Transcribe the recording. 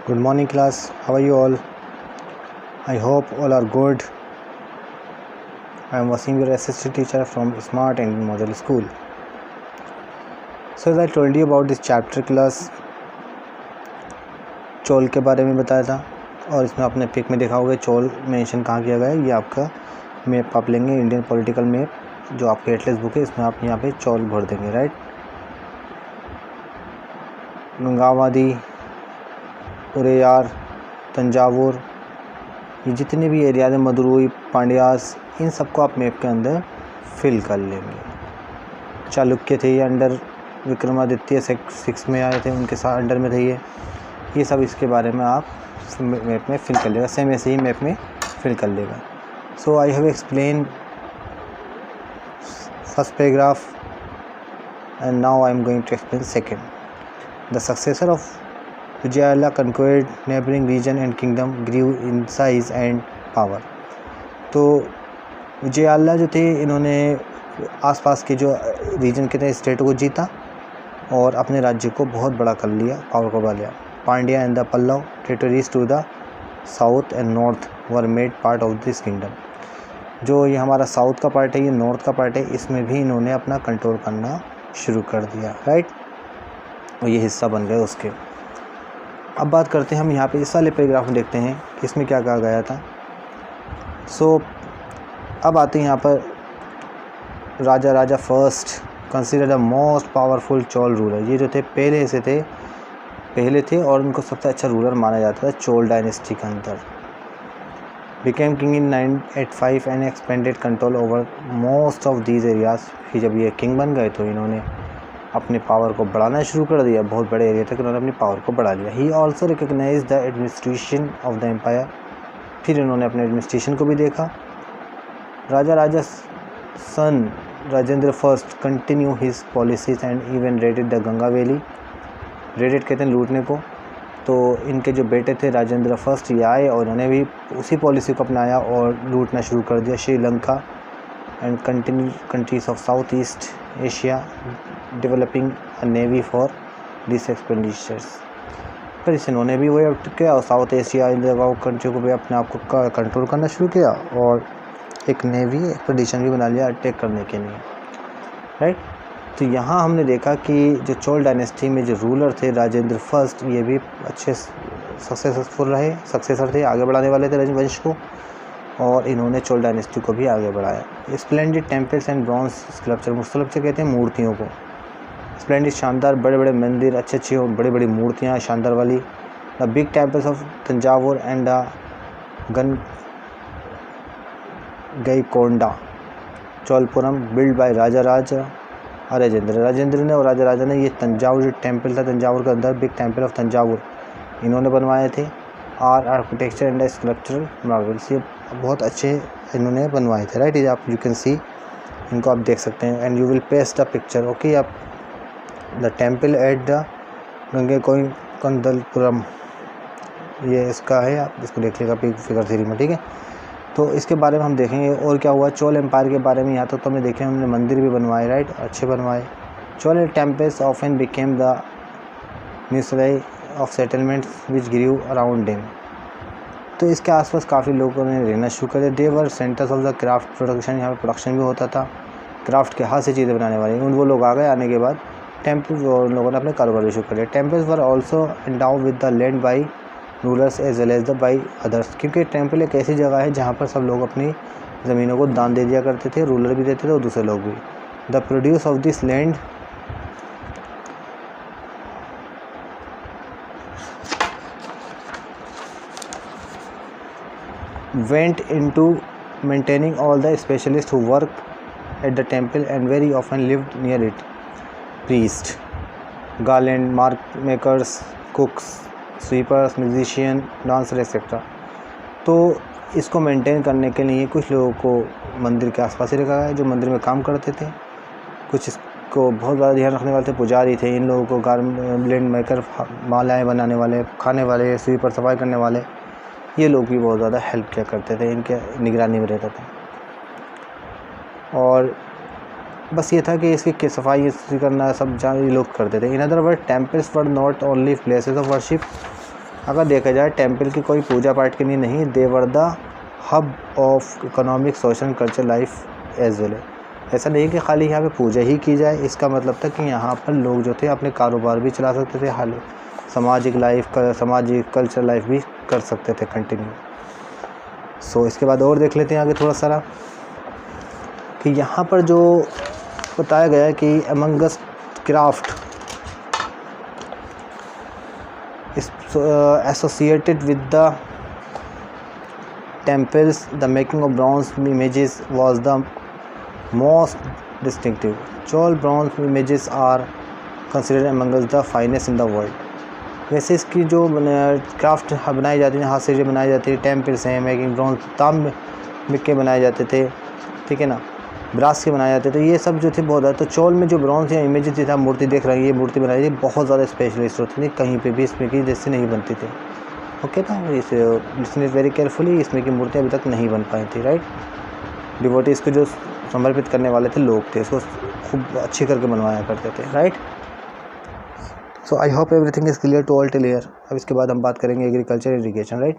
Good morning class, how are you all? I hope all are good. I am Wasim, your assistant teacher from Smart Indian Model School. So as I told you about this chapter class, Chola के बारे में बताया था और इसमें आपने pick में देखा होगा चोल मेंशन कहाँ किया गया है। ये आपका मैप आप लेंगे, इंडियन पॉलिटिकल मैप जो आपके एटलस बुक है, इसमें आप यहाँ पे चोल भर देंगे, राइट। गंगावादी, उरेयार, तंजावुर, ये जितने भी एरिया हैं, मदुरई, पांड्यास, इन सबको आप मैप के अंदर फिल कर लेंगे। चालुक्य थे, ये अंडर विक्रमादित्य 6 में आए थे, उनके साथ अंडर में थे ये सब इसके बारे में आप मैप में फिल कर लेगा। सेम ऐसे ही मैप में फिल कर लेगा। So I have explain first paragraph and now I am going to explain second. The successor of Vijayala conquered neighboring region and kingdom grew in size and power। तो विजयाला जो थे, इन्होंने आसपास के जो रीजन के थे स्टेटों को जीता और अपने राज्य को बहुत बड़ा कर लिया, पावर को बढ़ा लिया। Pandya and the Pallava territories to the south and north were made part of this kingdom. जो ये हमारा साउथ का पार्ट है, ये नॉर्थ का पार्ट है, इसमें भी इन्होंने अपना कंट्रोल करना शुरू कर दिया, राइट, और ये हिस्सा बन गए उसके। अब बात करते हैं हम यहाँ पे इस वाले पैराग्राफ में, देखते हैं कि इसमें क्या कहा गया था। सो अब आते हैं यहाँ पर Raja first consider the most powerful Chola ruler. ये जो थे पहले थे और उनको सबसे अच्छा रूलर माना जाता था चोल डायनेस्टी के अंदर। Became king in 985 and expanded control over most of these areas. फिर जब ये किंग बन गए तो इन्होंने अपने पावर को बढ़ाना शुरू कर दिया, बहुत बड़े एरिया तक इन्होंने अपनी पावर को बढ़ा लिया। He also recognise the administration of the empire. फिर इन्होंने अपने एडमिनिस्ट्रेशन को भी देखा। राजा son Rajendra first continue his policies and even raided the Ganga valley. Raided कहते हैं लूटने को। तो इनके जो बेटे थे राजेंद्र फर्स्ट, ये आए और इन्होंने भी उसी पॉलिसी को अपनाया और लूटना शुरू कर दिया Sri Lanka and continue countries of south east Asia, developing a navy for this expenditures. फिर इन्होंने भी वही किया और साउथ एशिया इन जगहों कंट्री को भी अपने आप को कंट्रोल करना शुरू किया और एक नेवी एक्सपेडिशन भी बना लिया अटैक करने के लिए, राइट। तो यहाँ हमने देखा कि जो चोल डायनेस्टी में जो रूलर थे राजेंद्र फर्स्ट, ये भी अच्छे सक्सेसफुल रहे, सक्सेसर थे, आगे बढ़ाने वाले थे राजवंश को, और इन्होंने चोल डायनेस्टी को भी आगे बढ़ाया। Splendid temples and bronze sculpture, sculpture कहते हैं मूर्तियों को। स्प्लेंडिड शानदार बड़े बड़े मंदिर, अच्छी और बड़ी बड़ी मूर्तियाँ शानदार वाली। The big temples of Thanjavur and the Gangaikonda Cholapuram build by Rajendra ने और राजा ने ये तंजावुर जो टेम्पल था, तंजावुर के अंदर बिग टेम्पल ऑफ तंजावुर इन्होंने बनवाए थे। आर्किटेक्चर एंड स्कल्पचरल मार्वल्स, ये बहुत अच्छे इन्होंने बनवाए थे, राइट। आप यू कैन सी, इनको आप देख सकते हैं and you will paste the picture, okay. आप द टेम्पल एट द गंगेकोंडलपुरम, ये इसका है, आप इसको देख लीजिएगा फिगर 3 में, ठीक है। तो इसके बारे में हम देखेंगे और क्या हुआ चोल एम्पायर के बारे में। यहाँ तो हमने देखे, हमने मंदिर भी बनवाए, राइट, अच्छे बनवाए। Chola temples often became the nuclei of settlements which grew around them. तो इसके आसपास काफ़ी लोगों ने रहना शुरू कर दिया। They were centres of the craft production, यहाँ पर प्रोडक्शन भी होता था, क्राफ्ट के हाथ से चीज़ें बनाने वाले। वो लोग आ गए, आने के बाद टेम्पल और लोगों ने अपने कारोबार भी शुरू कर लिया। Temples were also endow with the land by rulers as well as the by others, क्योंकि टेम्पल एक ऐसी जगह है जहाँ पर सब लोग अपनी ज़मीनों को दान दे दिया करते थे, रूलर भी देते थे और दूसरे लोग भी। The produce of this land went into maintaining all the specialists who work at the temple and very often lived near it. Priest, garland makers, cooks, sweepers, musician, dancer etc. तो इसको maintain करने के लिए कुछ लोगों को मंदिर के आसपास ही रखा है जो मंदिर में काम करते थे। कुछ इसको बहुत ज़्यादा ध्यान रखने वाले थे, पुजारी थे। इन लोगों को गारमेंट मेकर, मालाएँ बनाने वाले, खाने वाले, स्वीपर, सफाई करने वाले, ये लोग भी बहुत ज़्यादा हेल्प किया करते थे, इनके निगरानी में रहता था। और बस ये था कि इसकी सफाई करना सब ये लोग करते थे। In other word temples were not only places of worship अगर देखा जाए टेम्पल की कोई पूजा पाठ के लिए नहीं, they were the hub of economic social and culture life as well. ऐसा नहीं कि खाली यहाँ पे पूजा ही की जाए, इसका मतलब था कि यहाँ पर लोग जो थे अपने कारोबार भी चला सकते थे, हाल सामाजिक कल्चर लाइफ भी कर सकते थे कंटिन्यू। सो इसके बाद और देख लेते हैं आगे थोड़ा सारा कि यहाँ पर जो बताया गया है कि among us craft is associated with the temples, the making of bronze images was the most distinctive. Chol bronze images are considered among the finest in the world. वैसे इसकी जो क्राफ्ट बनाई जाती है, हाथ से जो बनाई जाती है, टेम्पल्स हैं, मेकिंग ब्रॉन्ज तांबे के बनाए जाते थे, ठीक है ना, ब्रास के बनाए जाते थे, ये सब जो थे बहुत ज़्यादा। तो चोल में जो ब्रॉन्ज या इमेज थी, आप मूर्ति देख रहे हैं, ये मूर्ति बनाई थी बहुत ज़्यादा स्पेशलिस्ट होती थी, कहीं पे भी इसमें की जैसे नहीं बनती थी। ओके ना, इसे लिसन इट वेरी केयरफुली, इसमें की मूर्तियाँ अभी तक नहीं बन पाई थी, राइट। डिवोटी इसको जो समर्पित करने वाले थे लोग थे, इसको खूब अच्छी करके बनवाया करते थे, right. So I hope everything is clear to all till here. अब इसके बाद हम बात करेंगे एग्रीकल्चर इरिगेशन, राइट।